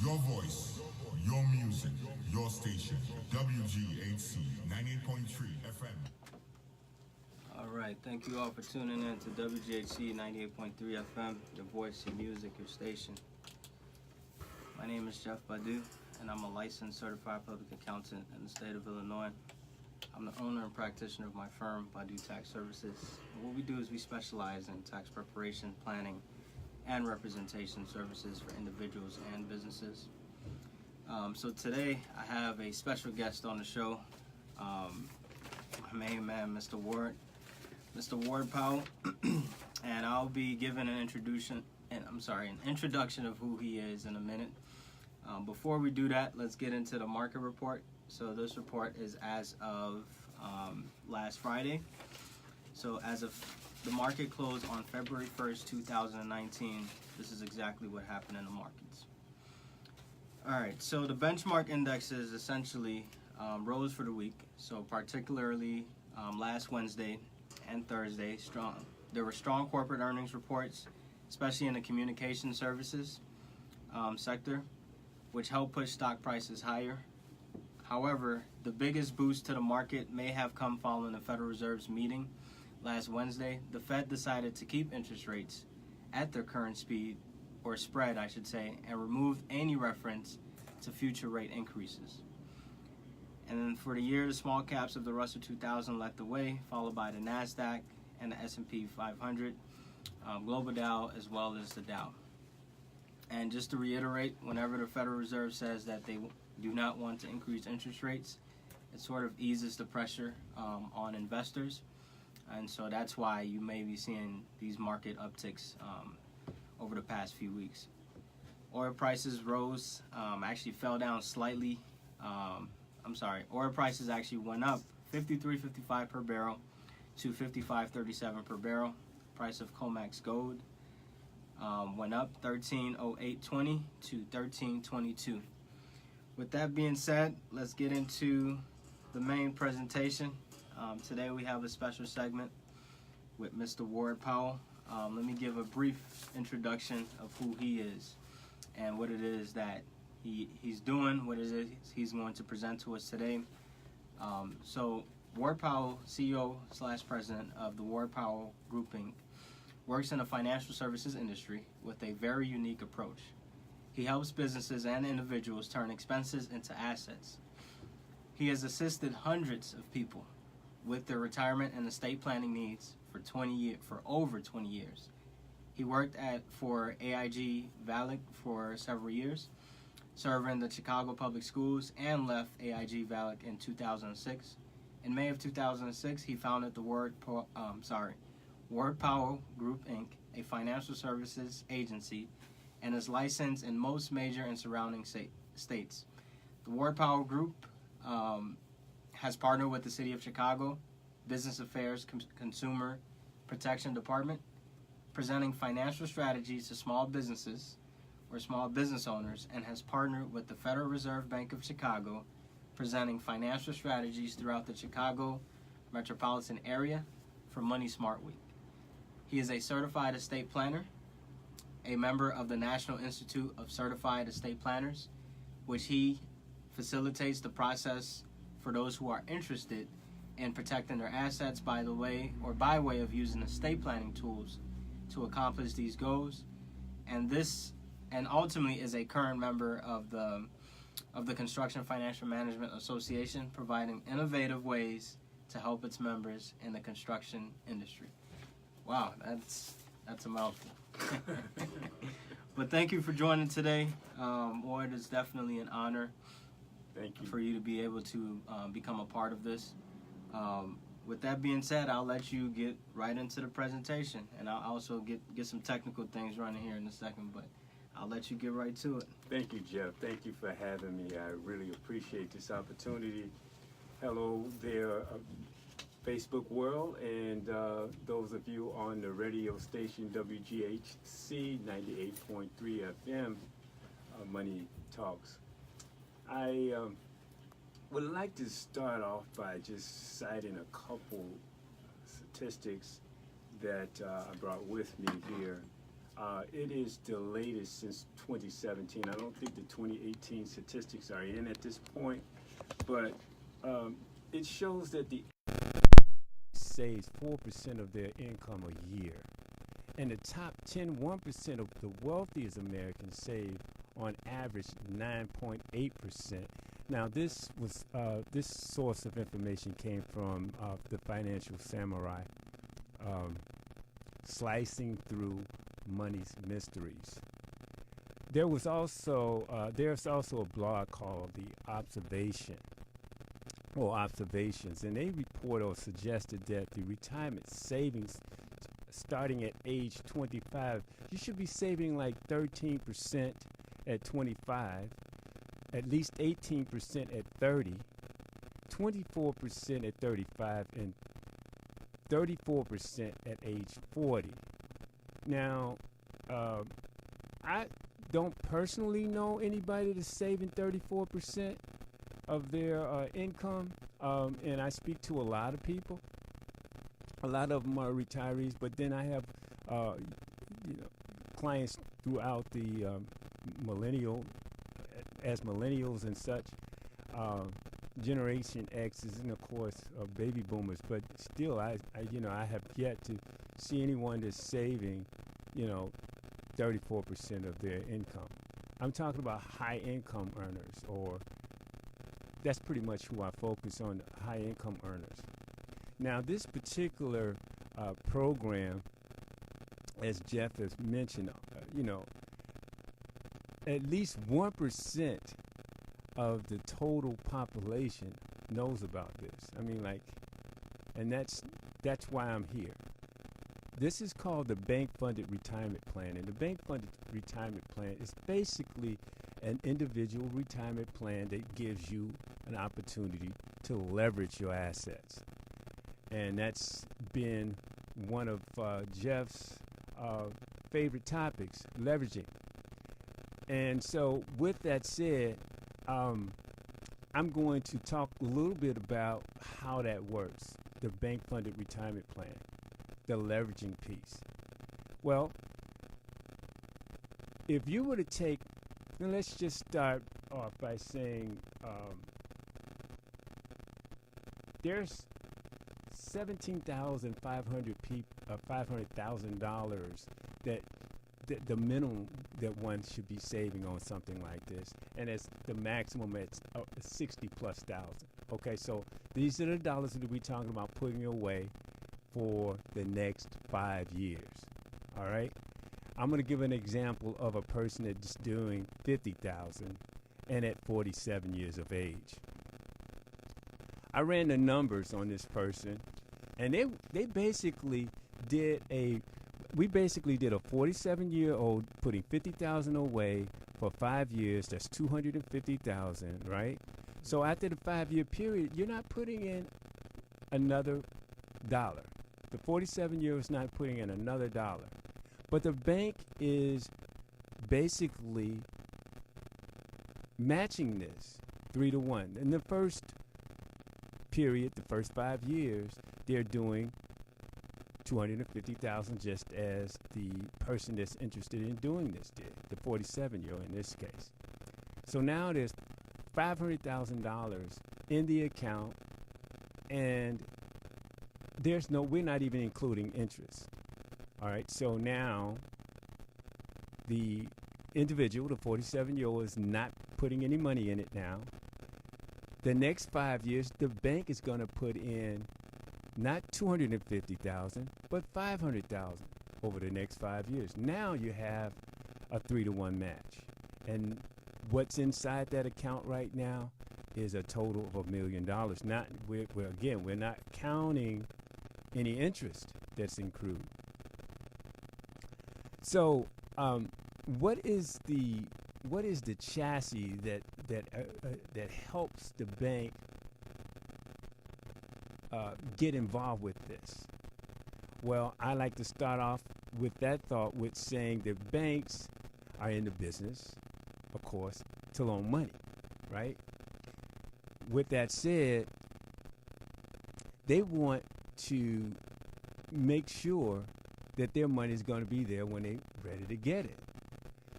Your voice, your music, your station. WGHC 98.3 FM. All right, thank you all for tuning in to WGHC 98.3 FM, your voice, your music, your station. My name is Jeff Badu, and I'm a licensed certified public accountant in the state of Illinois. I'm the owner and practitioner of my firm, Badu Tax Services. And what we do is we specialize in tax preparation, planning, and representation services for individuals and businesses. So today I have a special guest on the show, my main man, Mr. Ward Powell, and I'll be giving an introduction of who he is in a minute. Before we do that, let's get into the market report. So this report is as of last Friday. So as of the market closed on February 1st, 2019, this is exactly what happened in the markets. All right, so the benchmark indexes essentially rose for the week. So particularly last Wednesday and Thursday, there were strong corporate earnings reports, especially in the communication services sector, which helped push stock prices higher. However, the biggest boost to the market may have come following the Federal Reserve's meeting last Wednesday. The Fed decided to keep interest rates at their current speed, or spread I should say, and removed any reference to future rate increases. And then for the year, the small caps of the Russell 2000 led the way, followed by the NASDAQ and the S&P 500, Global Dow, as well as the Dow. And just to reiterate, whenever the Federal Reserve says that they do not want to increase interest rates, it sort of eases the pressure on investors. And so that's why you may be seeing these market upticks over the past few weeks. Oil prices rose, actually fell down slightly. Oil prices actually went up $53.55 per barrel to $55.37 per barrel. Price of COMEX gold went up $13.0820 to $13.22. With that being said, let's get into the main presentation. Today we have a special segment with Mr. Ward Powell. Let me give a brief introduction of who he is and what it is that he's doing, what it is he's going to present to us today. So Ward Powell, CEO/president of the Ward Powell Group Inc., works in the financial services industry with a very unique approach. He helps businesses and individuals turn expenses into assets. He has assisted hundreds of people with their retirement and estate planning needs for over 20 years. He worked for AIG Valak for several years, serving the Chicago Public Schools, and left AIG Valak in 2006. In May of 2006, he founded the Ward Powell Group Inc., a financial services agency, and is licensed in most major and surrounding states. The Ward Powell Group has partnered with the City of Chicago Business Affairs Consumer Protection Department, presenting financial strategies to small businesses or small business owners, and has partnered with the Federal Reserve Bank of Chicago, presenting financial strategies throughout the Chicago metropolitan area for Money Smart Week. He is a certified estate planner, a member of the National Institute of Certified Estate Planners, which he facilitates the process for those who are interested in protecting their assets by way of using estate planning tools to accomplish these goals. And ultimately is a current member of the Construction Financial Management Association, providing innovative ways to help its members in the construction industry. Wow, that's a mouthful. But thank you for joining today. Ward, it's definitely an honor for you to be able to become a part of this. With that being said, I'll let you get right into the presentation, and I'll also get some technical things running here in a second, but I'll let you get right to it. Thank you, Jeff. Thank you for having me. I really appreciate this opportunity. Hello there, Facebook world, and those of you on the radio station WGHC 98.3 FM, Money Talks. I would like to start off by just citing a couple statistics that I brought with me here. It is the latest since 2017. I don't think the 2018 statistics are in at this point, but it shows that the saves 4% of their income a year. And the top 1% of the wealthiest Americans save on average 9.8%. Now, this source of information came from the Financial Samurai, Slicing Through Money's Mysteries. There's also a blog called The Observation, or Observations, and they report or suggested that the retirement savings starting at age 25, you should be saving like 13% at 25, at least 18% at 30, 24% at 35, and 34% at age 40. Now, I don't personally know anybody that's saving 34% of their income, and I speak to a lot of people. A lot of them are retirees, but then I have clients throughout the millennials and such, Generation X's, and of course baby boomers. But still, I have yet to see anyone that's saving 34% of their income. I'm talking about high income earners, or that's pretty much who I focus on, high income earners. Now, this particular program, as Jeff has mentioned, at least 1% of the total population knows about this. I mean, and that's why I'm here. This is called the bank-funded retirement plan, and the bank-funded retirement plan is basically an individual retirement plan that gives you an opportunity to leverage your assets. And that's been one of Jeff's favorite topics, leveraging. And so with that said, I'm going to talk a little bit about how that works, the bank-funded retirement plan, the leveraging piece. Well, if you were to take, and let's just start off by saying there's $17,500 $500,000 that the minimum that one should be saving on something like this, and it's the maximum at 60,000+. Okay, so these are the dollars that we're talking about putting away for the next 5 years. All right, I'm going to give an example of a person that's doing 50,000 and at 47 years of age. I ran the numbers on this person, and they basically did we basically did a 47-year-old putting 50,000 away for 5 years. That's 250,000, right? So after the 5-year period, you're not putting in another dollar. The 47-year-old is not putting in another dollar. But the bank is basically matching this 3-to-1. In the first period, the first 5 years, they're doing 250,000, just as the person that's interested in doing this did, the 47-year-old in this case. So now there's $500,000 in the account, and we're not even including interest. All right, so now the individual, the 47-year-old, is not putting any money in it now. The next 5 years, the bank is going to put in not 250,000, but 500,000 over the next 5 years. Now you have a 3-to-1 match. And what's inside that account right now is a total of $1 million. We're not counting any interest that's accrued. So, what is the chassis that helps the bank get involved with this? Well, I like to start off with that thought with saying that banks are in the business, of course, to loan money, right? With that said, they want to make sure that their money is going to be there when they're ready to get it.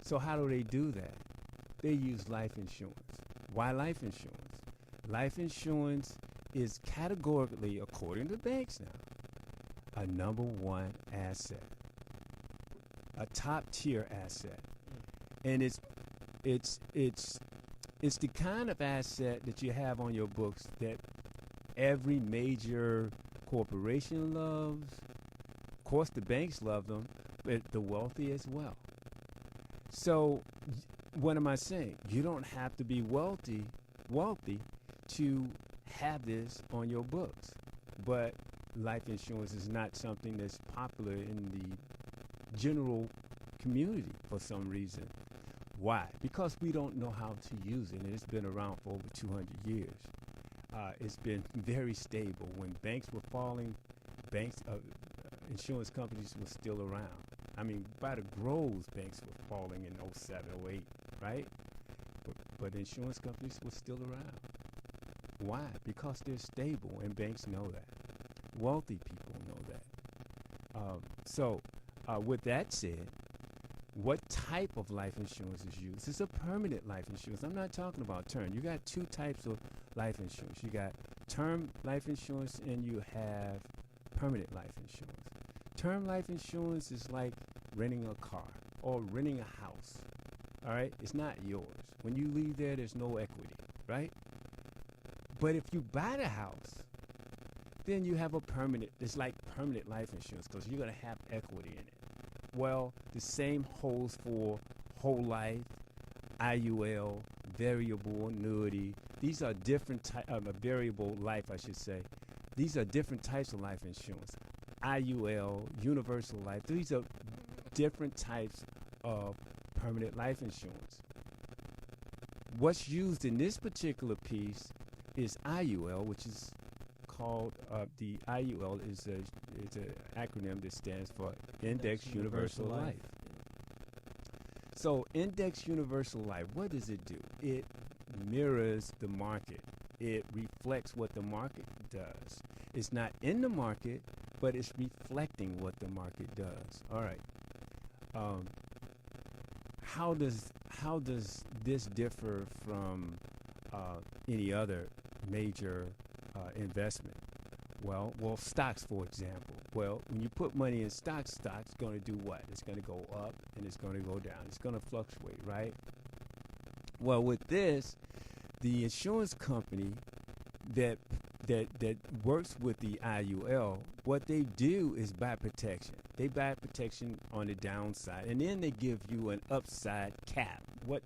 So how do they do that? They use life insurance. Why life insurance? Life insurance is categorically, according to banks now, a number one asset, a top tier asset, and it's the kind of asset that you have on your books that every major corporation loves. Of course, the banks love them, but the wealthy as well. So, what am I saying? You don't have to be wealthy to have this on your books. But life insurance is not something that's popular in the general community for some reason. Why? Because we don't know how to use it, and it's been around for over 200 years. It's been very stable. When banks were falling, insurance companies were still around. I mean, by the groves, banks were falling in 07, 08, right? But insurance companies were still around. Why? Because they're stable, and banks know that. Wealthy people know that. So, with that said, what type of life insurance is used? It's a permanent life insurance. I'm not talking about term. You got two types of life insurance. You got term life insurance and you have permanent life insurance. Term life insurance is like renting a car or renting a house. All right? It's not yours. When you leave there, there's no equity, right? But if you buy the house, then you have it's like permanent life insurance because you're going to have equity in it. Well, the same holds for whole life, IUL, variable annuity. These are different types of variable life, I should say. These are different types of life insurance. IUL, universal life. These are different types of permanent life insurance. What's used in this particular piece is IUL, which is called the IUL is an acronym that stands for Index Universal Life. So Index Universal Life, what does it do? It mirrors the market. It reflects what the market does. It's not in the market, but it's reflecting what the market does. All right. How does this differ from any other major investment? Well, stocks, for example. Well, when you put money in stocks going to do what? It's going to go up and it's going to go down. It's going to fluctuate, right? Well, with this, the insurance company that works with the IUL, what they do is buy protection. They buy protection on the downside, and then they give you an upside cap. What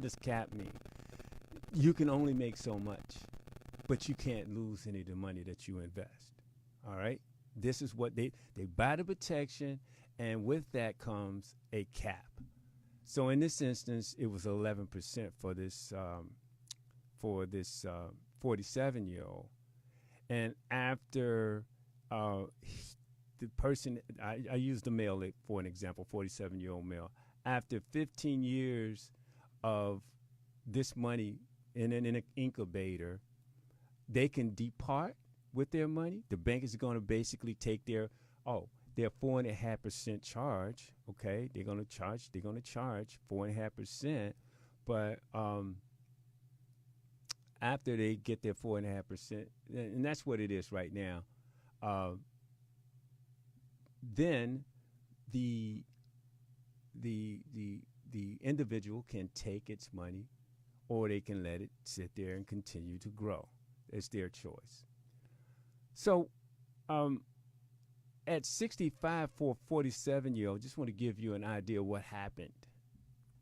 does cap mean? You can only make so much, but you can't lose any of the money that you invest. All right? This is what they buy the protection, and with that comes a cap. So in this instance, it was 11% for this 47-year-old. And after the person, I used the male for an example, 47-year-old male. After 15 years of this money in an incubator, they can depart with their money. The bank is going to basically take their 4.5% charge. Okay, they're going to charge 4.5%, but after they get their 4.5%, and that's what it is right now, then the individual can take its money, or they can let it sit there and continue to grow. It's their choice. So at 65 for a 47-year-old, just want to give you an idea what happened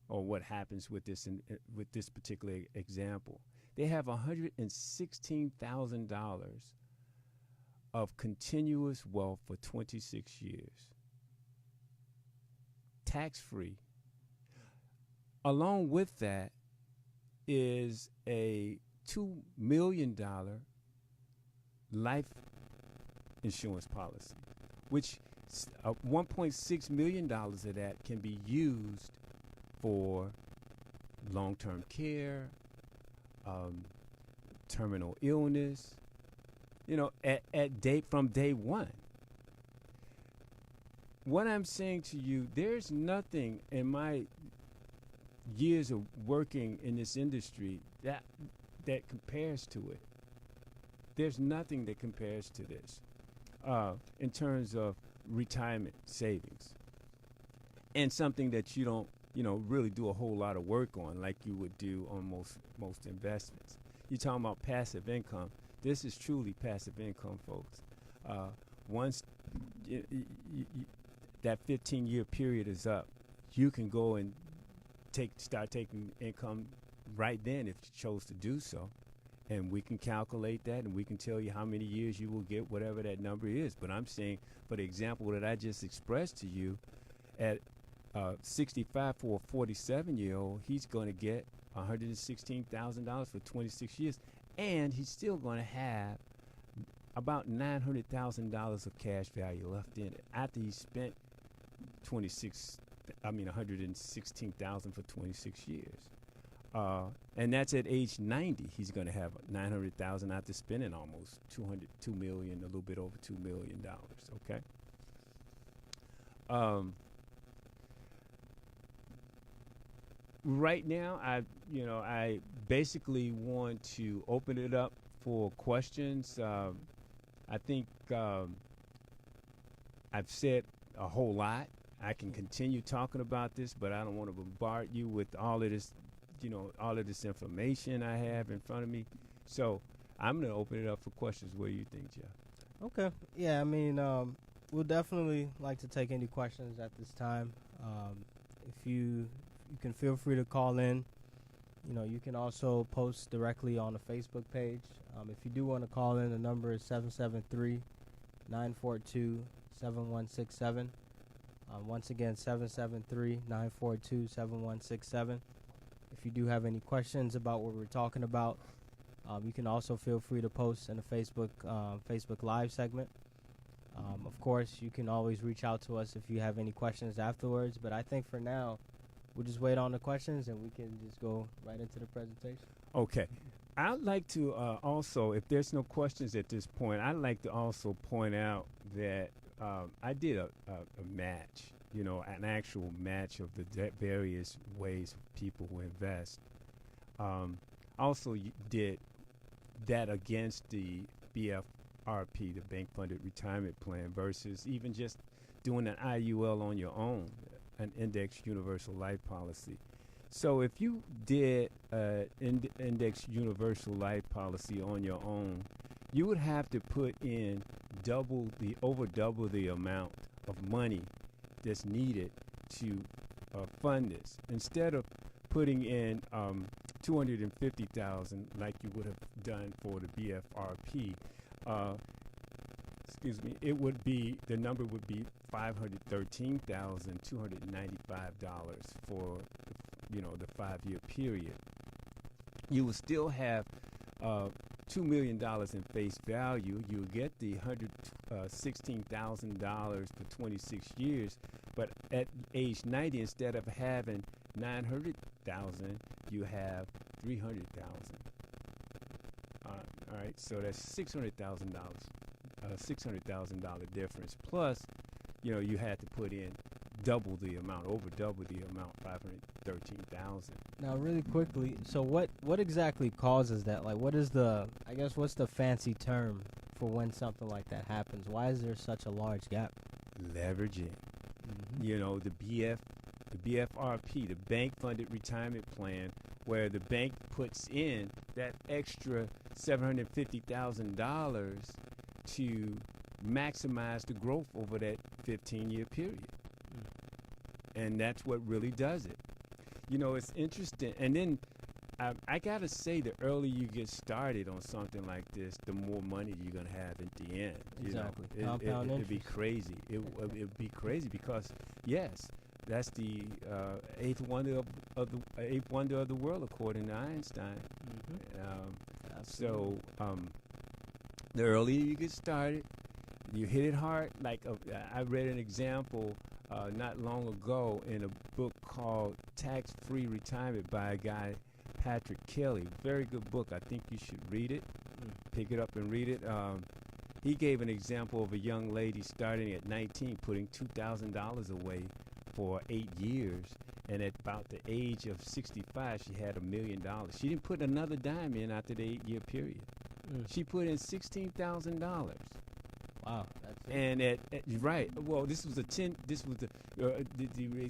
or what happens with this with this particular example. They have $116,000 of continuous wealth for 26 years, tax-free. Along with that is a $2 million life insurance policy, which $1.6 million of that can be used for long-term care, terminal illness, from day one. what I'm saying to you, there's nothing in my years of working in this industry that compares to it. There's nothing that compares to this in terms of retirement savings, and something that you don't, really do a whole lot of work on like you would do on most investments. You're talking about passive income. This is truly passive income, folks. Once that 15-year period is up, you can go and start taking income right then if you chose to do so. And we can calculate that, and we can tell you how many years you will get, whatever that number is. But I'm saying, for the example that I just expressed to you, at 65 for a 47-year-old, he's going to get $116,000 for 26 years, and he's still going to have about $900,000 of cash value left in it after he spent $116,000 for 26 years. And that's at age 90. He's going to have $900,000 after spending almost $2 million, a little bit over $2 million. Okay. Right now, I basically want to open it up for questions. I think I've said a whole lot. I can continue talking about this, but I don't want to bombard you with all of this, all of this information I have in front of me. So I'm going to open it up for questions. What do you think, Jeff? Okay. Yeah, I mean, we'll definitely like to take any questions at this time. If you can feel free to call in. You can also post directly on the Facebook page. If you do want to call in, the number is 773-942-7167. Once again, 773-942-7167. If you do have any questions about what we're talking about, you can also feel free to post in the Facebook Live segment. Of course, you can always reach out to us if you have any questions afterwards. But I think for now, we'll just wait on the questions and we can just go right into the presentation. Okay. I'd like to also, if there's no questions at this point, I'd like to also point out that I did a match, an actual match of the various ways people who invest. Also did that against the BFRP, the Bank Funded Retirement Plan, versus even just doing an IUL on your own, an Index Universal Life Policy. So if you did an Index Universal Life Policy on your own, you would have to put in over double the amount of money that's needed to fund this. Instead of putting in $250,000 like you would have done for the BFRP, the number would be $513,295 for the 5-year period. You will still have $2 million in face value. You'll get the $116,000 for 26 years, but at age 90, instead of having $900,000, you have $300,000. All right, so that's $600,000. $600,000 difference. Plus, you had to put in over double the amount, $513,000. Now, really quickly, so what exactly causes that? Like, what's the fancy term for when something like that happens? Why is there such a large gap? Leveraging. Mm-hmm. The BFRP, the Bank Funded Retirement Plan, where the bank puts in that extra $750,000 to maximize the growth over that 15-year period. And that's what really does it. It's interesting. And then I got to say, the earlier you get started on something like this, the more money you're going to have at the end. Exactly. It'd be crazy. It'd be crazy because, yes, that's the eighth wonder of the world, according to Einstein. Mm-hmm. The earlier you get started, you hit it hard. Like I read an example not long ago in a book called Tax-Free Retirement by a guy, Patrick Kelly. Very good book. I think you should read it. Pick it up and read it. He gave an example of a young lady starting at 19, putting $2,000 away for 8 years, and at about the age of 65, she had $1 million. She didn't put another dime in after the 8-year period. She put in $16,000. Wow, that's it. And right, well, this was the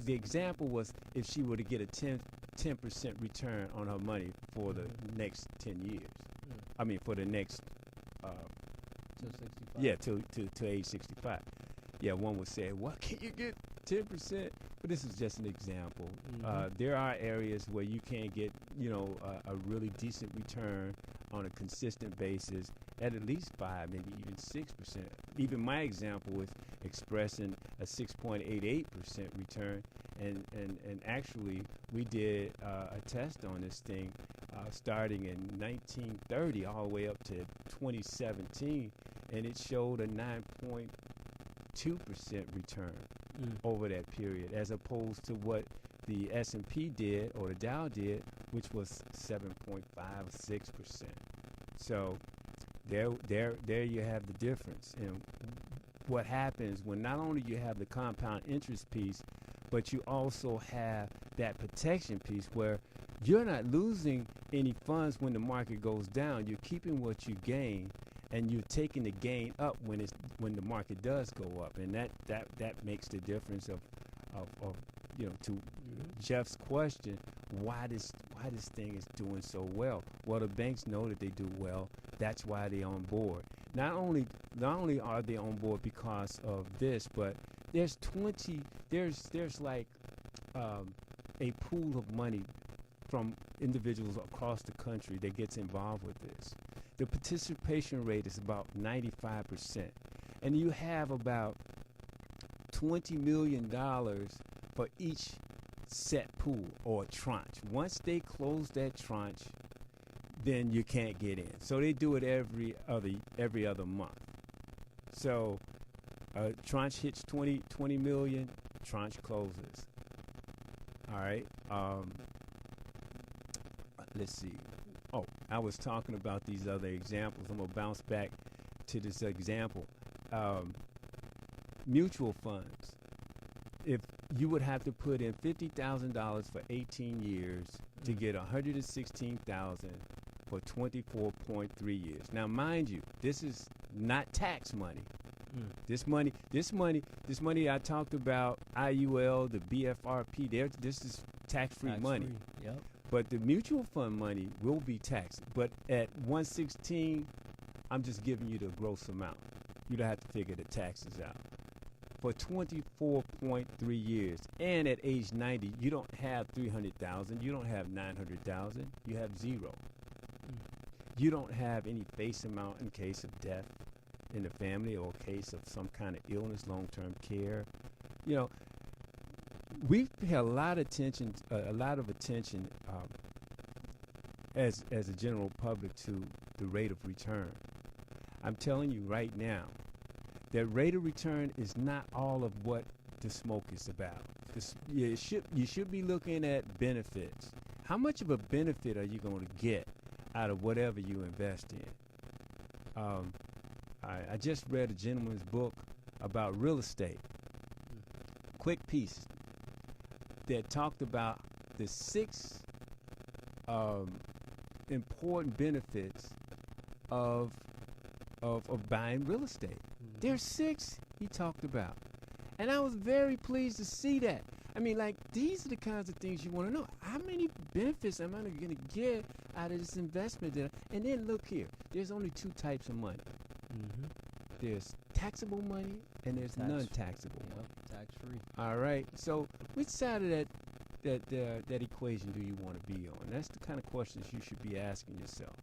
example was if she were to get a 10% return on her money for the next 10 years. I mean, for the next Till 65. yeah, to age 65. Yeah, one would say, "What can you get 10%?" But this is just an example. There are areas where you can get, a really decent return on a consistent basis at least 5, maybe even 6%. Even my example was expressing a 6.88% return, and actually we did a test on this thing starting in 1930 all the way up to 2017, and it showed a 9.2% return over that period, as opposed to what the S&P did or the Dow did, which was 7.56%. So there you have the difference. And what happens when not only you have the compound interest piece, but you also have that protection piece where you're not losing any funds when the market goes down. You're keeping what you gain, and you're taking the gain up when the market does go up, and that makes the difference of to Jeff's question, why this thing is doing so well. Well, the banks know that they do well. That's why they're on board. Not only are they on board because of this, but there's like a pool of money from individuals across the country that gets involved with this. The participation rate is about 95%, and you have about $20 million for each set pool or tranche. Once they close that tranche, then you can't get in. So they do it every other month. So tranche hits 20 million, tranche closes. All right. Let's see. Oh, I was talking about these other examples. I'm gonna bounce back to this example. Mutual funds. If you would have to put in $50,000 for 18 years to get $116,000 for 24.3 years. Now, mind you, this is not tax money. This money I talked about, IUL, the BFRP, this is tax-free money. Yep. But the mutual fund money will be taxed. But at 116, I'm just giving you the gross amount. You don't have to figure the taxes out. For 24.3 years, and at age 90, you don't have 300,000, you don't have 900,000, you have zero. You don't have any face amount in case of death in the family or case of some kind of illness, long-term care. We've paid a lot of attention as a general public to the rate of return. I'm telling you right now, that rate of return is not all of what the smoke is about. You should be looking at benefits. How much of a benefit are you going to get out of whatever you invest in? I just read a gentleman's book about real estate. Quick piece that talked about the 6 important benefits of buying real estate. There's 6 he talked about, and I was very pleased to see that. I mean, like, these are the kinds of things you want to know. How many benefits am I going to get out of this investment? And then look here. There's only 2 types of money. There's taxable money and there's non-taxable money. Tax-free. All right. So which side of that equation do you want to be on? That's the kind of questions you should be asking yourself.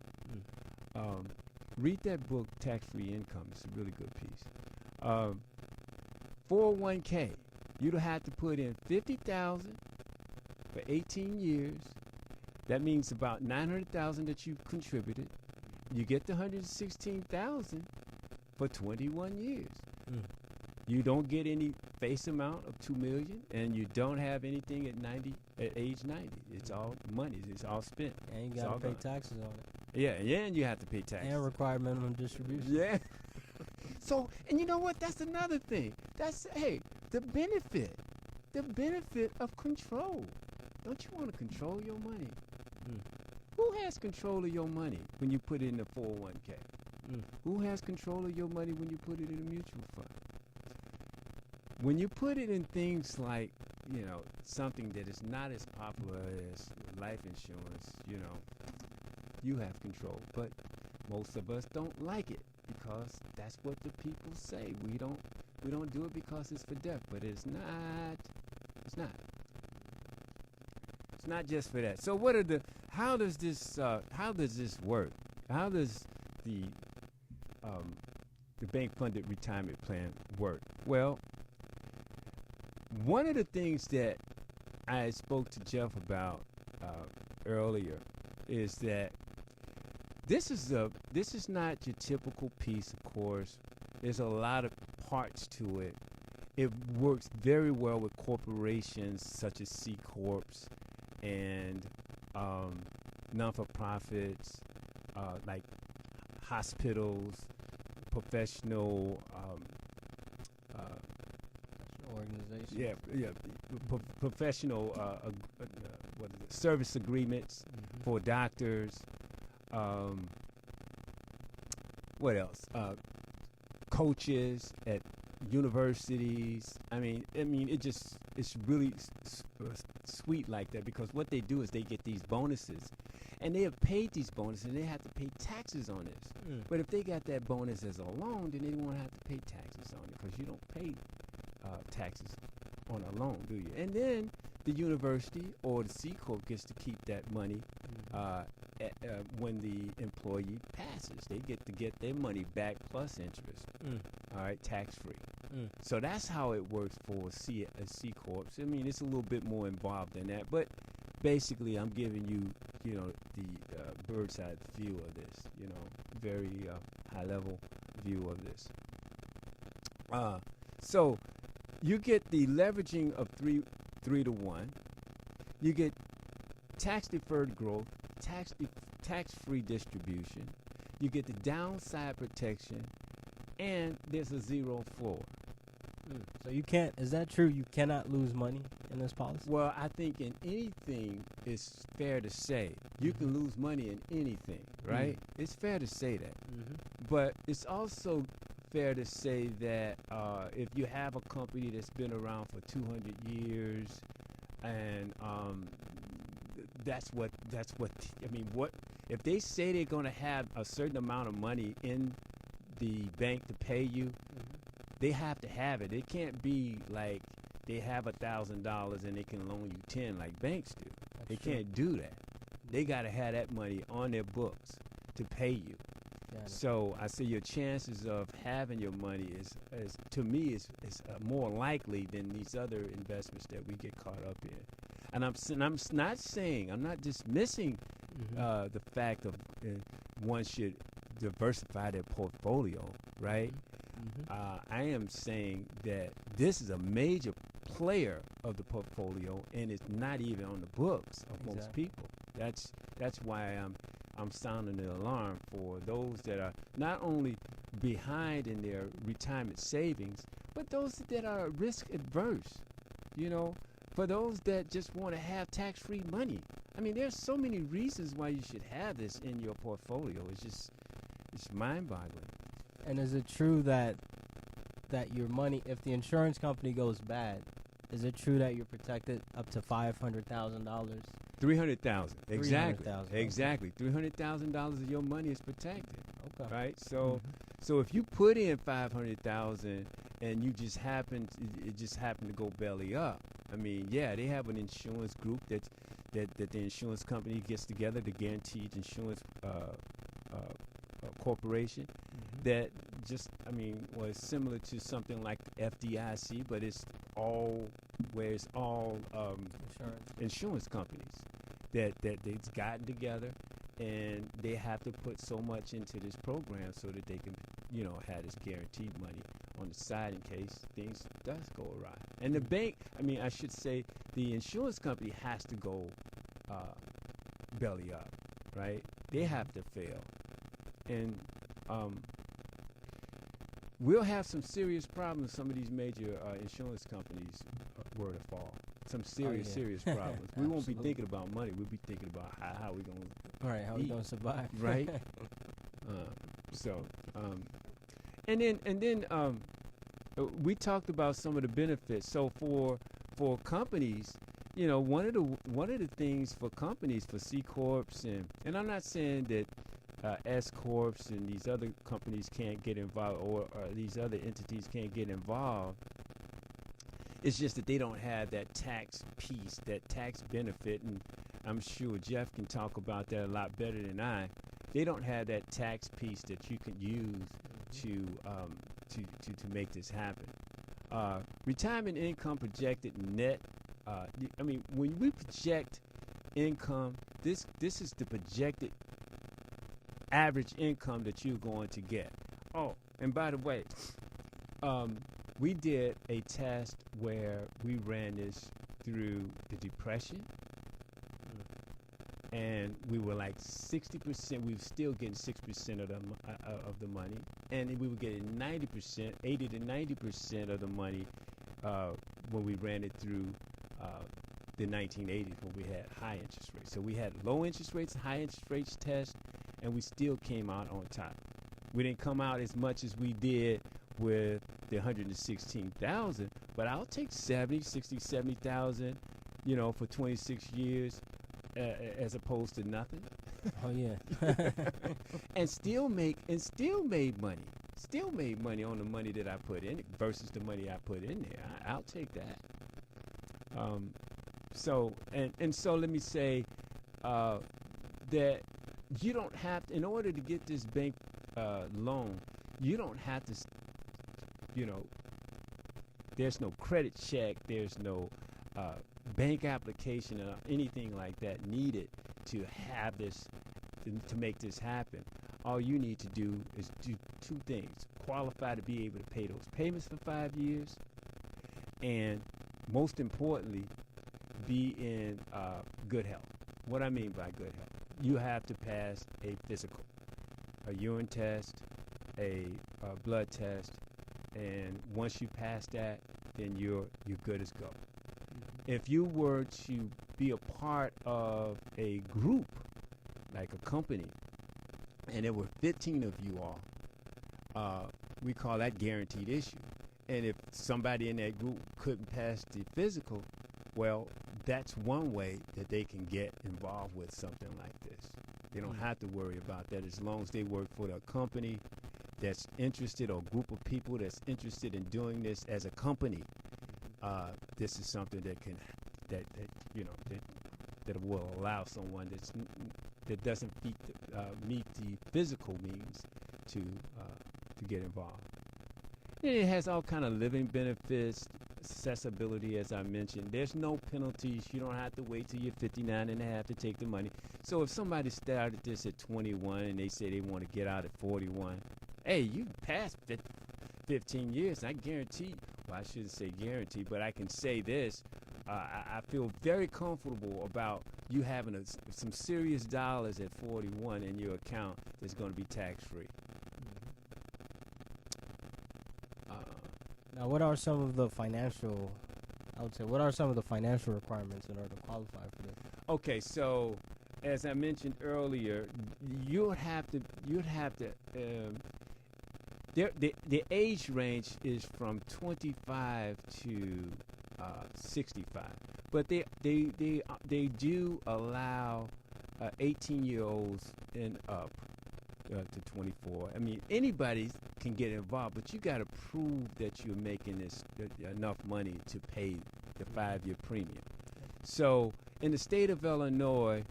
Read that book, Tax-Free Income. It's a really good piece. 401k. You'd have to put in $50,000 for 18 years. That means about $900,000 that you've contributed. You get the $116,000 for 21 years. You don't get any face amount of $2 million, and you don't have anything at age 90. It's all money. It's all spent. And you got to pay taxes on it. Yeah, and you have to pay taxes. And required minimum distribution. Yeah. So, and you know what? That's another thing. That's, hey, the benefit of control. Don't you want to control your money? Who has control of your money when you put it in a 401k? Who has control of your money when you put it in a mutual fund? When you put it in things like, something that is not as popular as life insurance, you have control. But most of us don't like it because that's what the people say. We don't do it because it's for death, but it's not. It's not. It's not just for that. So how does this work? How does the bank funded retirement plan work? Well, one of the things that I spoke to Jeff about earlier is that this is not your typical piece, of course. There's a lot of parts to it. It works very well with corporations such as C Corps and non-for-profits like hospitals, professional organization. Professional what is it? Service agreements for doctors. What else? Coaches at universities. I mean, it's really sweet like that, because what they do is they get these bonuses, and they have paid these bonuses, and they have to pay taxes on this. But if they got that bonus as a loan, then they won't have to pay taxes on it, because you don't pay taxes on a loan, do you? And then the university or the C Corp gets to keep that money when the employee passes. They get their money back plus interest. All right, tax free. So that's how it works for C Corps. I mean, it's a little bit more involved than that, but basically, I'm giving you, the bird's eye view of this. Very high level view of this. So you get the leveraging of three to one. You get tax deferred growth, tax free distribution. You get the downside protection, and there's a zero floor. So you can't, is that true? You cannot lose money in this policy? Well, I think in anything, it's fair to say you can lose money in anything, right? It's fair to say that. But it's also fair to say that if you have a company that's been around for 200 years, and that's what I mean. What if they say they're going to have a certain amount of money in the bank to pay you? They have to have it. It can't be like they have $1,000 and they can loan you 10 like banks do. They can't do that. They got to have that money on their books to pay you. So I say your chances of having your money is to me is more likely than these other investments that we get caught up in. And I'm not dismissing the fact of one should diversify their portfolio, right? I am saying that this is a major player of the portfolio, and it's not even on the books of most people. That's why I'm sounding the alarm for those that are not only behind in their retirement savings, but those that are risk adverse. For those that just want to have tax-free money. I mean, there's so many reasons why you should have this in your portfolio. It's mind-boggling. And is it true that your money, if the insurance company goes bad, is it true that you're protected up to $500,000? $300,000. Exactly. $300,000. Exactly. $300,000 of your money is protected. Okay. Right. So if you put in $500,000 and it just happened to go belly up. I mean, yeah, they have an insurance group that the insurance company gets together, the Guaranteed Insurance Corporation, that was similar to something like FDIC, but it's all insurance companies that they've gotten together, and they have to put so much into this program so that they can have this guaranteed money on the side in case things does go awry. And the bank, I should say, the insurance company has to go belly up, right? They have to fail. And we'll have some serious problems. Some of these major insurance companies were to fall. Some serious, yeah. serious problems. We won't be Absolutely. thinking about money. We'll be thinking about how we're going to Right, how we eat. gonna survive? Right. And then we talked about some of the benefits. So for companies, you know, one of the things for companies, for C corps, and I'm not saying that S corps and these other companies can't get involved, or these other entities can't get involved. It's just that they don't have that tax piece, that tax benefit, and I'm sure Jeff can talk about that a lot better than I. They don't have that tax piece that you can use to make this happen. Retirement income projected net. I mean, when we project income, this is the projected average income that you're going to get. Oh, and by the way, we did a test where we ran this through the Depression, and we were like 60%. We were still getting 6% of the money, and we were getting 90%, 80 to 90% of the money when we ran it through the 1980s, when we had high interest rates. So we had low interest rates, high interest rates test, and we still came out on top. We didn't come out as much as we did with the 116,000, but I'll take 70,000, you know, for 26 years as opposed to nothing. Oh yeah. And still made money. Still made money on the money that I put in versus the money I put in there. I'll take that. So let me say that you don't have to, in order to get this bank loan, you don't have to, you know, there's no credit check, there's no bank application or anything like that needed to have this, to make this happen. All you need to do is do two things: qualify to be able to pay those payments for 5 years, and most importantly, be in good health. What I mean by good health, you have to pass a physical, a urine test, a blood test, and once you pass that, then you're good as go. If you were to be a part of a group, like a company, and there were 15 of you all, we call that guaranteed issue. And if somebody in that group couldn't pass the physical, well, that's one way that they can get involved with something like this. They don't have to worry about that as long as they work for the company that's interested, or a group of people that's interested in doing this as a company. This is something that will allow someone that doesn't meet the physical means to get involved. And it has all kind of living benefits, accessibility, as I mentioned. There's no penalties. You don't have to wait till you're 59 and a half to take the money. So if somebody started this at 21 and they say they want to get out at 41, hey, you passed 15 years. I guarantee, well, I shouldn't say guarantee, but I can say this. I feel very comfortable about you having some serious dollars at 41 in your account that's going to be tax-free. Now, what are some of the financial requirements in order to qualify for this? Okay, so as I mentioned earlier, you'd have to. The age range is from 25 to 65, but they do allow 18-year-olds and up to 24. I mean, anybody can get involved, but you got to prove that you're making this enough money to pay the 5-year premium. So in the state of Illinois,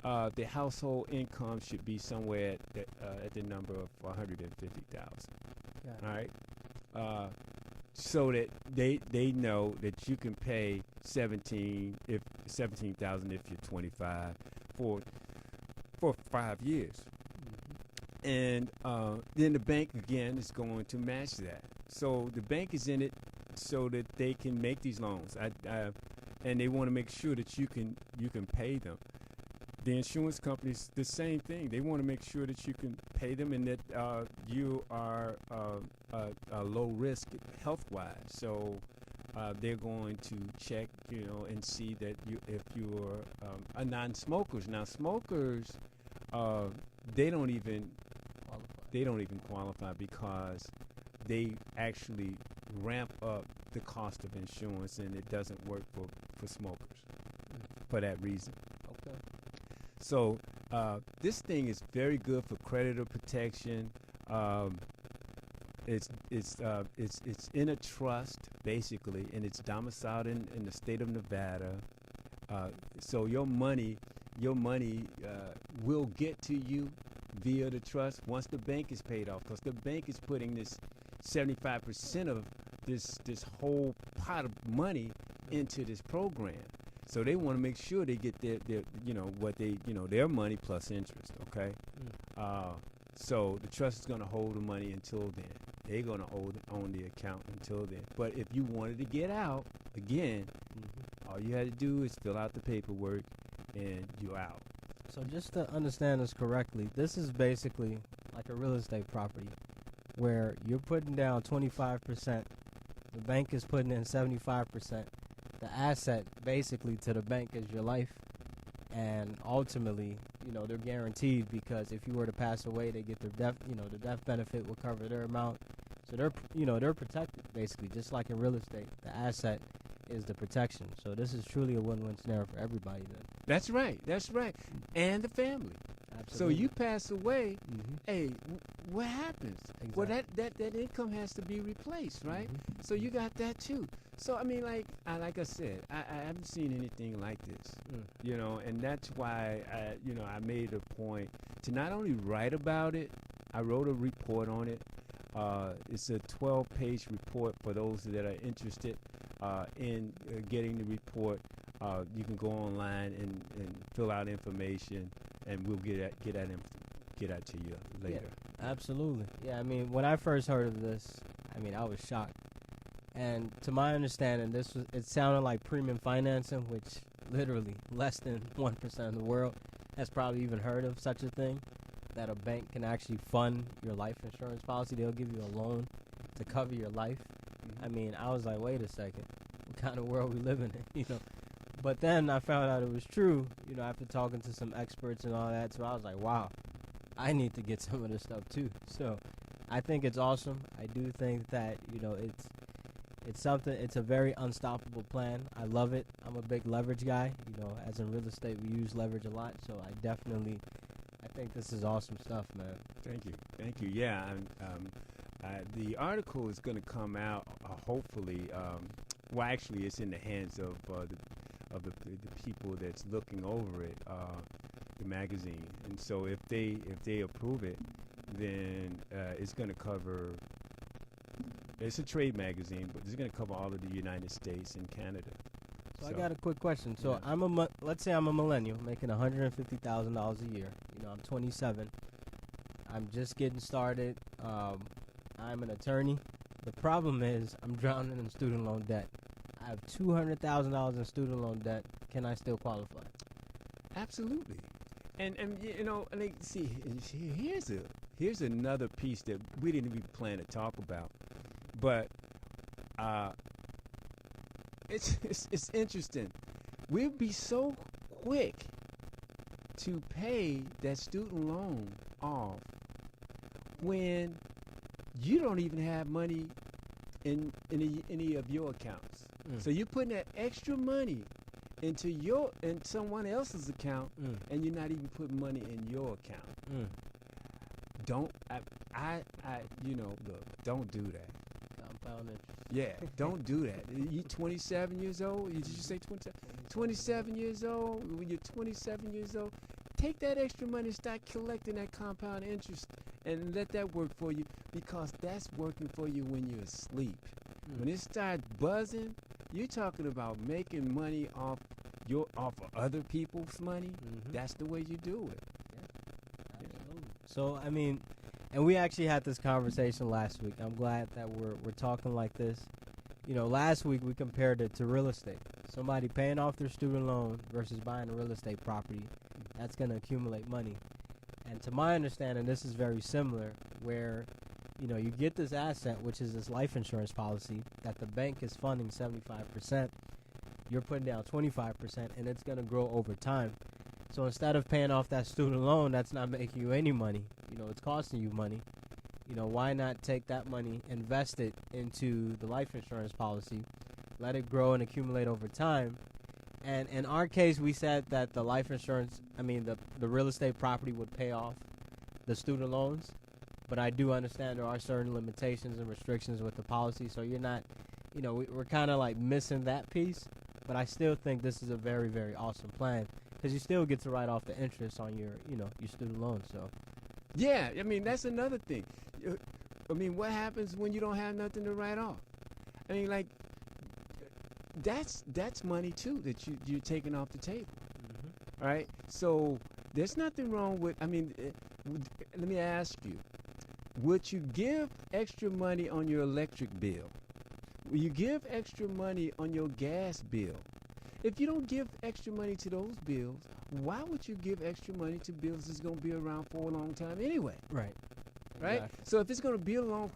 the household income should be somewhere at the number of 150,000. All right, so that they know that you can pay 17,000 if you're 25 for 5 years. And then the bank, again, is going to match that. So the bank is in it so that they can make these loans. And they want to make sure that you can pay them. the insurance companies, the same thing. They want to make sure that you can pay them and that you are low risk health wise. So they're going to check, and see that if you're a non-smokers. Now, smokers, they don't even qualify because they actually ramp up the cost of insurance, and it doesn't work for smokers for that reason. Okay. So this thing is very good for creditor protection. It's in a trust basically, and it's domiciled in the state of Nevada. So your money will get to you via the trust once the bank is paid off, because the bank is putting this 75% of this whole pot of money into this program. So they want to make sure they get their money plus interest. Okay. So the trust is going to hold the money until then. They're going to own the account until then. But if you wanted to get out, again, all you had to do is fill out the paperwork and you're out. So just to understand this correctly, this is basically like a real estate property where you're putting down 25%, the bank is putting in 75%. The asset basically to the bank is your life, and ultimately, they're guaranteed, because if you were to pass away, they get their death, the death benefit will cover their amount. So they're protected basically, just like in real estate. The asset is the protection. So this is truly a win-win scenario for everybody then. That's right. And the family. Absolutely. So you pass away, hey, what happens? Exactly. Well, that income has to be replaced, right? So you got that too. So I mean, like I said, I haven't seen anything like this, and that's why I made a point to not only write about it. I wrote a report on it. It's a 12-page report for those that are interested in getting the report. You can go online and fill out information, and we'll get that to you later. Yeah, absolutely. Yeah, I mean, when I first heard of this, I was shocked. And to my understanding, it sounded like premium financing, which literally less than 1% of the world has probably even heard of such a thing, that a bank can actually fund your life insurance policy. They'll give you a loan to cover your life. I was like, wait a second, what kind of world we living in, But then I found out it was true, after talking to some experts and all that. So I was like, wow, I need to get some of this stuff too. So I think it's awesome. I do think that, it's a very unstoppable plan. I love it. I'm a big leverage guy. As in real estate, we use leverage a lot. So I think this is awesome stuff, man. Thank you. Yeah, the article is going to come out hopefully. Well, actually, it's in the hands of the people that's looking over it, the magazine. And so if they approve it, then it's going to cover. It's a trade magazine, but it's going to cover all of the United States and Canada. So I got a quick question. So yeah. Let's say I'm a millennial making $150,000 a year. I'm 27. I'm just getting started. I'm an attorney. The problem is I'm drowning in student loan debt. I have $200,000 in student loan debt. Can I still qualify? Absolutely. And see, here's another piece that we didn't even plan to talk about, but it's interesting. We'll be so quick to pay that student loan off when you don't even have money in any of your accounts. So you're putting that extra money into someone else's account, and you're not even putting money in your account. Don't look, don't do that. Compound interest. Yeah, don't do that. You 27 years old? Did you say 27? 27 years old? When you're 27 years old, take that extra money and start collecting that compound interest and let that work for you, because that's working for you when you're asleep. When it starts buzzing, you're talking about making money off of other people's money. That's the way you do it. Yeah, absolutely. So and we actually had this conversation last week. I'm glad that we're talking like this. Last week we compared it to real estate. Somebody paying off their student loan versus buying a real estate property. that's going to accumulate money. And to my understanding, this is very similar, where you get this asset, which is this life insurance policy that the bank is funding 75%. You're putting down 25%, and it's going to grow over time. So instead of paying off that student loan that's not making you any money, it's costing you money, why not take that money, invest it into the life insurance policy, let it grow and accumulate over time. And in our case, we said that the life insurance, the real estate property would pay off the student loans. But I do understand there are certain limitations and restrictions with the policy. So you're not, we're kind of like missing that piece. But I still think this is a very, very awesome plan, because you still get to write off the interest on your student loans. So, yeah, that's another thing. What happens when you don't have nothing to write off? That's money too that you're taking off the table, right? So there's nothing wrong with. Let me ask you: would you give extra money on your electric bill? Will you give extra money on your gas bill? If you don't give extra money to those bills, why would you give extra money to bills that's going to be around for a long time anyway? Right. Exactly. So if it's going to be around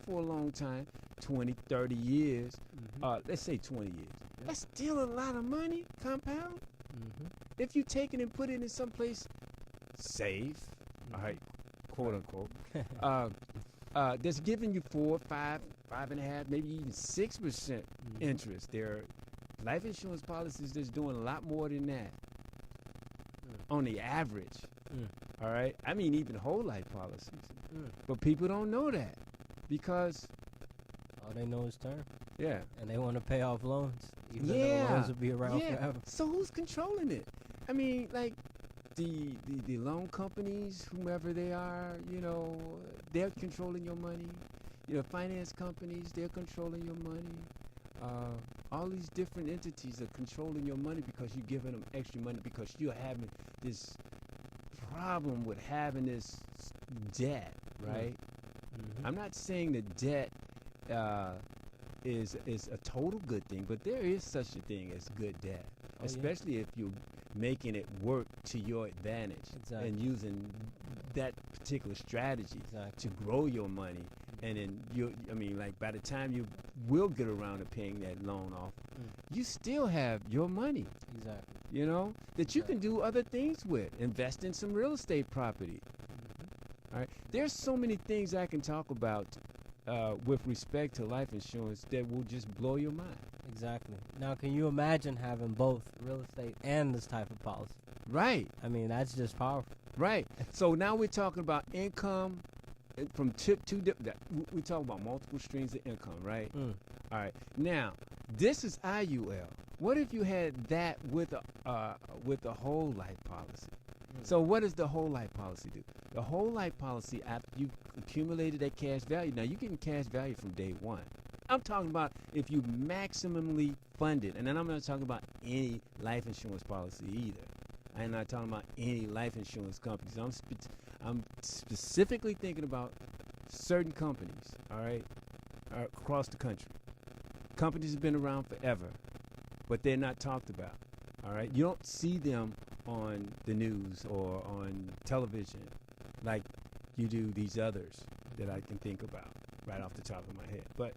for a long time, 20, 30 years, let's say 20 years, that's still a lot of money, compound. If you take it and put it in someplace safe, all right, quote unquote, that's giving you 4, 5, 5.5, maybe even 6% interest. There are life insurance policies that's doing a lot more than that on the average. All right, even whole life policies, but people don't know that because all they know is term. Yeah, and they want to pay off loans. Even though the loans will be around forever. So who's controlling it? Like the loan companies, whomever they are, they're controlling your money. Finance companies, they're controlling your money. All these different entities are controlling your money because you're giving them extra money because you're having this problem with having this debt, right? I'm not saying that debt is a total good thing, but there is such a thing as good debt, especially if you're making it work to your advantage and using that particular strategy to grow your money. And then by the time you will get around to paying that loan off, you still have your money. Exactly. That you can do other things with. Invest in some real estate property. All right. There's so many things I can talk about with respect to life insurance that will just blow your mind. Exactly. Now, can you imagine having both real estate and this type of policy? Right. That's just powerful. Right. So now we're talking about income from we talk about multiple streams of income, right? All right. Now, this is IUL. What if you had that with a whole life policy? So what does the whole life policy do? The whole life policy, after you accumulated that cash value, now you're getting cash value from day one. I'm talking about if you maximally fund it, and then I'm not talking about any life insurance policy either. I'm not talking about any life insurance companies. I'm specifically thinking about certain companies, all right, across the country. Companies have been around forever, but they're not talked about, all right? You don't see them on the news or on television like you do these others that I can think about right off the top of my head. But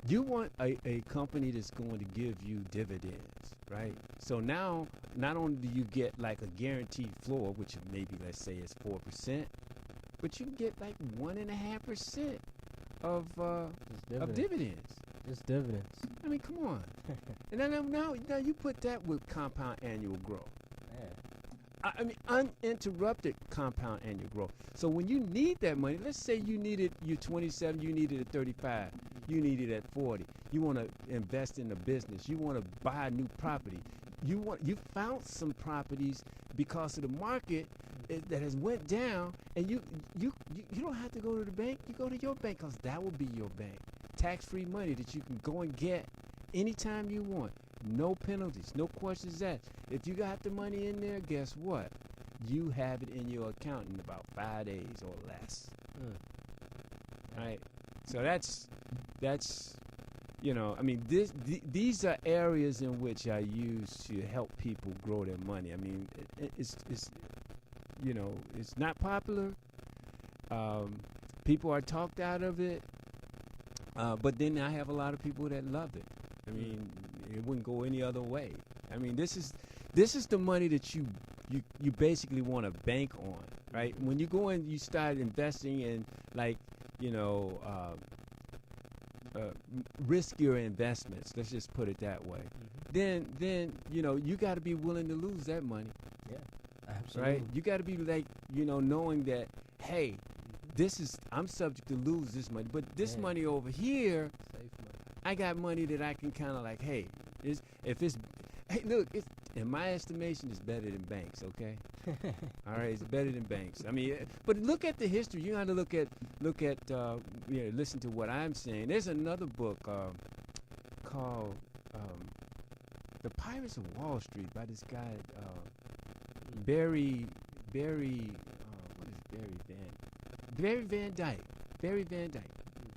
you want a company that's going to give you dividends, right? So now, not only do you get like a guaranteed floor, which maybe let's say is 4%, but you can get like 1.5% of dividends. Just dividends. Come on. And then now you put that with compound annual growth. Uninterrupted compound annual growth. So when you need that money, let's say you're 27, you need it at 35, you need it at 40. You want to invest in a business. You want to buy a new property. You found some properties because of the market that has went down, and you don't have to go to the bank. You go to your bank because that will be your bank. Tax-free money that you can go and get anytime you want. No penalties, no questions asked. If you got the money in there, guess what? You have it in your account in about 5 days or less. All right. So that's you know, I mean, these are areas in which I use to help people grow their money. I mean, it's you know, it's not popular. People are talked out of it, but then I have a lot of people that love it. I mean, it wouldn't go any other way. I mean, this is the money that you basically want to bank on, right? When you go and you start investing in, like, you know, riskier investments, let's just put it that way, then you know, you got to be willing to lose that money. Yeah, absolutely. Right? You got to be like, you know, knowing that, hey, I'm subject to lose this money, but this money over here, Safe money. I got money that I can kind of like, hey, hey, look, in my estimation, it's better than banks, okay? All right, it's better than banks. I mean, but look at the history. You got to look at, you know, listen to what I'm saying. There's another book called The Pirates of Wall Street by this guy, Barry Van Dyke. Barry Van Dyke.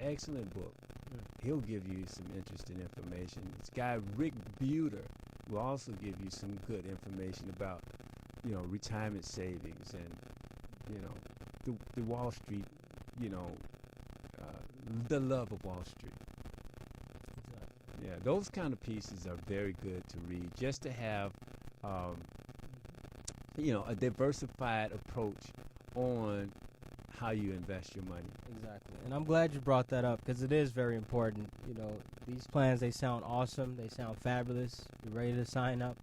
Excellent book. He'll give you some interesting information. This guy, Rick Buter, will also give you some good information about, you know, retirement savings and, you know, the Wall Street, you know, the love of Wall Street. Yeah, those kind of pieces are very good to read, just to have, you know, a diversified approach on how you invest your money. Exactly. And I'm glad you brought that up, because it is very important. You know, these plans, they sound awesome. They sound fabulous. You're ready to sign up.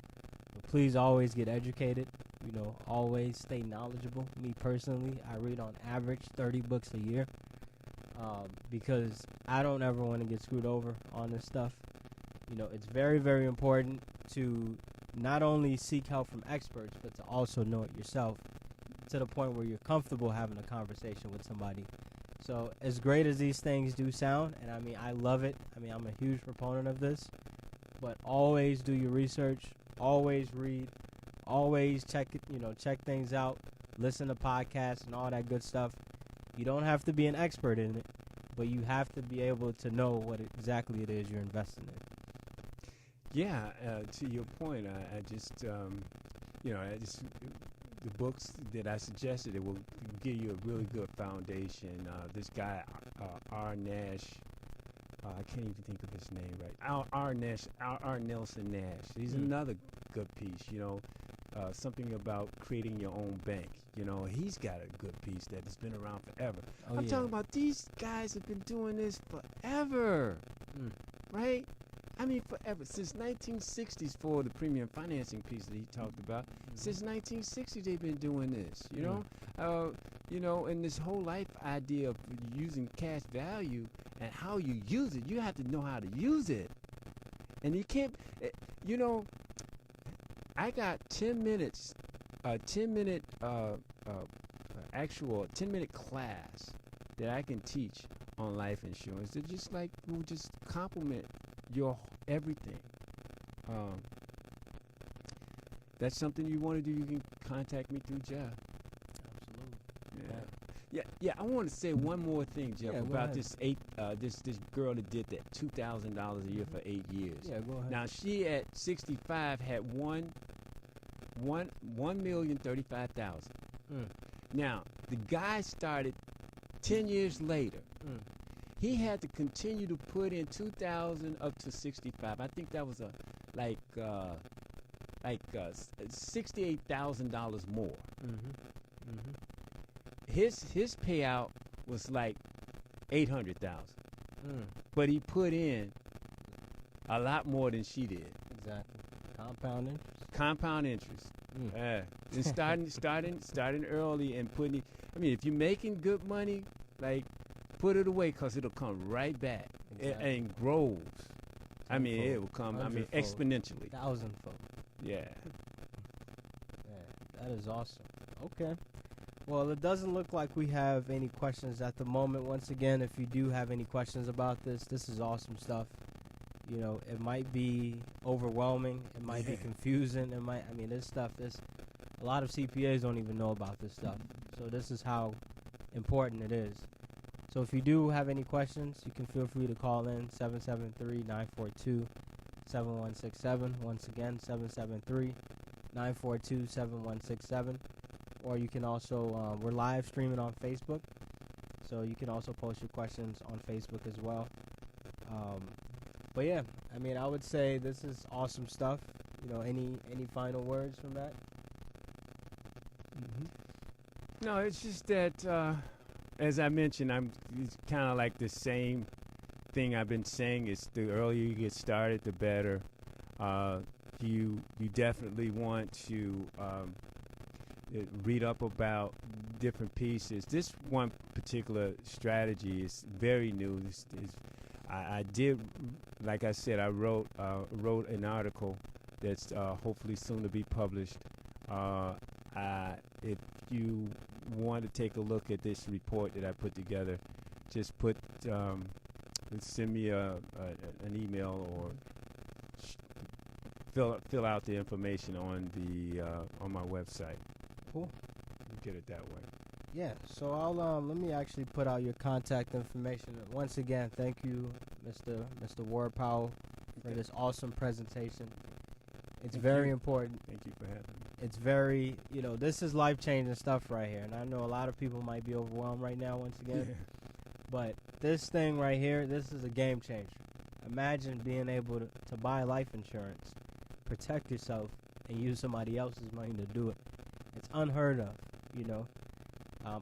But please always get educated. You know, always stay knowledgeable. Me personally, I read on average 30 books a year, because I don't ever want to get screwed over on this stuff. You know, it's very, very important to not only seek help from experts, but to also know it yourself, to the point where you're comfortable having a conversation with somebody. So as great as these things do sound, and I mean, I love it. I mean, I'm a huge proponent of this, but always do your research, always read, always check it, you know, check things out, listen to podcasts and all that good stuff. You don't have to be an expert in it, but you have to be able to know what exactly it is you're investing in. Yeah, to your point, I just, you know, the books that I suggested, it will give you a really good foundation. This guy, R. Nash, I can't even think of his name right. R. Nelson Nash. He's another good piece, you know, something about creating your own bank. You know, he's got a good piece that has been around forever. I'm talking about these guys have been doing this forever, right? I mean, forever. Since 1960s, for the premium financing piece that he talked about, since 1960 they've been doing this, you know? You know, and this whole life idea of using cash value and how you use it, you have to know how to use it. And you can't, you know, I got 10 minutes, a 10-minute, actual 10-minute class that I can teach on life insurance that just like will just complement your everything. That's something you want to do, you can contact me through Jeff. Absolutely. Yeah. I want to say one more thing, Jeff, about this girl that did that $2,000 a year for 8 years. Yeah, go ahead. Now she at 65 had $1,035,000. Now the guy started 10 years later. He had to continue to put in 2,000 up to 65. I think that was $68,000 more. His payout was like 800,000. But he put in a lot more than she did. Exactly. Compound interest. Compound interest. And starting early and putting. I mean, if you're making good money, like, put it away, because it'll come right back. Exactly. And grows. I mean, it will come, exponentially. Thousandfold. Yeah. That is awesome. Okay. Well, it doesn't look like we have any questions at the moment. Once again, if you do have any questions about this is awesome stuff. You know, it might be overwhelming. It might be confusing. This a lot of CPAs don't even know about this stuff. So this is how important it is. So if you do have any questions, you can feel free to call in 773-942-7167. Once again, 773-942-7167. Or you can also, we're live streaming on Facebook, so you can also post your questions on Facebook as well. But yeah, I mean, I would say this is awesome stuff. You know, any final words from that? No, it's just that, as I mentioned, it's kind of like the same thing I've been saying. It's the earlier you get started, the better. You definitely want to read up about different pieces. This one particular strategy is very new. I did, like I said, I wrote an article that's hopefully soon to be published. If you want to take a look at this report that I put together, just send me an email or fill out the information on my website. Cool. Get it that way. Yeah, so I'll let me actually put out your contact information. Once again, thank you, Mr. Ward Powell, for this awesome presentation. It's very important. Thank you for having me. It's very, this is life-changing stuff right here. And I know a lot of people might be overwhelmed right now once again. Yeah. But this thing right here, this is a game changer. Imagine being able to buy life insurance, protect yourself, and use somebody else's money to do it. It's unheard of,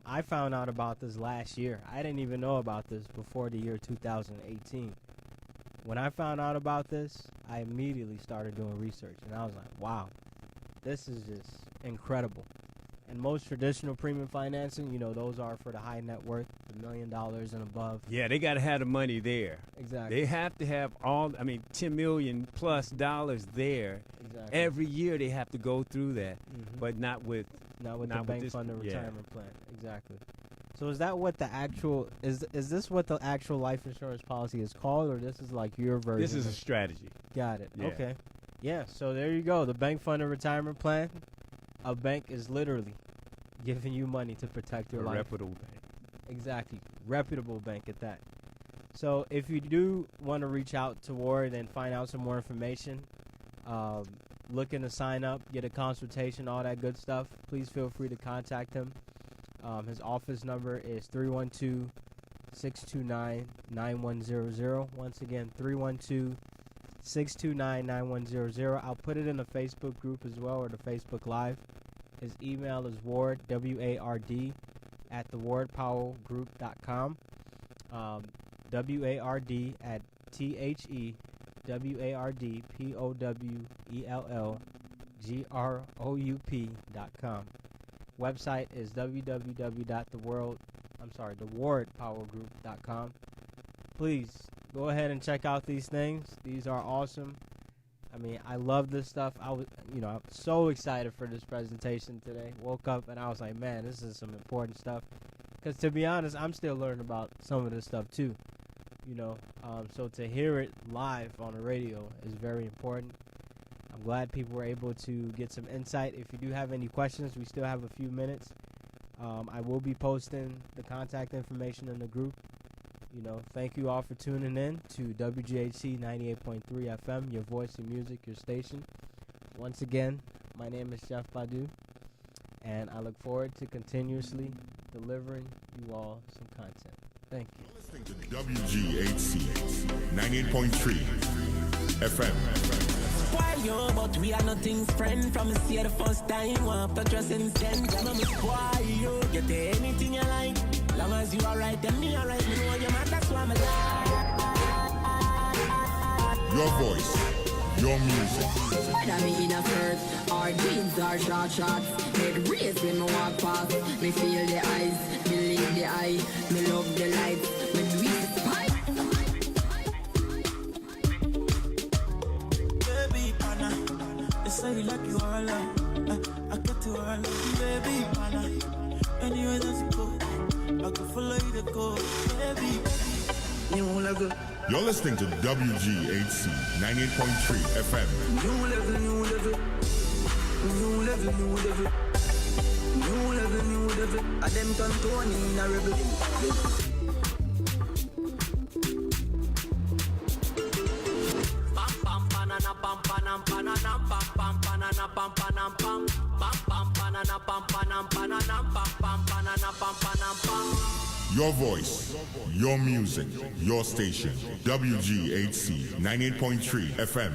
I found out about this last year. I didn't even know about this before the year 2018. When I found out about this, I immediately started doing research, and I was like, wow, this is just incredible. And most traditional premium financing, those are for the high net worth, the $1 million and above. Yeah, they got to have the money there. Exactly. They have to have $10 million plus there. Exactly. Every year they have to go through that, but not with the bank funded retirement plan. Exactly. So is that what the actual is this what the actual life insurance policy is called, or this is like your version? This is a strategy. Got it. Yeah. Okay. Yeah, so there you go. The bank funded retirement plan. A bank is literally giving you money to protect your life. Reputable bank. Exactly. Reputable bank at that. So if you do want to reach out to Ward and find out some more information, looking to sign up, get a consultation, all that good stuff, please feel free to contact him. His office number is 312-629-9100. Once again, 312-629-9100. I'll put it in the Facebook group as well, or the Facebook Live. His email is ward, W-A-R-D, at thewardpowellgroup.com. W-A-R-D at THEWARDPOWELLGROUP.com. Website is thewardpowellgroup.com. Please go ahead and check out these things. These are awesome. I mean, I love this stuff. I'm so excited for this presentation today. Woke up and I was like, man, this is some important stuff. Because to be honest, I'm still learning about some of this stuff too. So to hear it live on the radio is very important. I'm glad people were able to get some insight. If you do have any questions, we still have a few minutes. I will be posting the contact information in the group. Thank you all for tuning in to WGHC 98.3 FM, your voice and music, your station. Once again, my name is Chef Badu, and I look forward to continuously delivering you all some content. Thank you. Listening to WGHC 98.3 FM. Why yo, but we are nothing's friend. From the see the first time, want to trust and send. Why yo, get anything you like. Long as you alright, then me alright. Me know you man, that's why I'm alive. Your voice, your music. Whether me in a skirt or jeans or short shorts, head race when me walk past. Me feel the eyes, believe the eye. Me love the lights, me do it spy. Baby, Anna, they say you like you all love. I get to all love. Baby, Anna, anywhere that you go, I can follow you to go. Baby, new level. You're listening to WGHC 98.3 FM. New level, new level. New level, new level. New level, new level. I them turn Tony in a rebel. panam pananam pam pam pananam pam panam pam pam pam pananam pam panam pananam pam pam pananam pam panam pam. Your voice, your music, your station. WGHC 98.3 FM.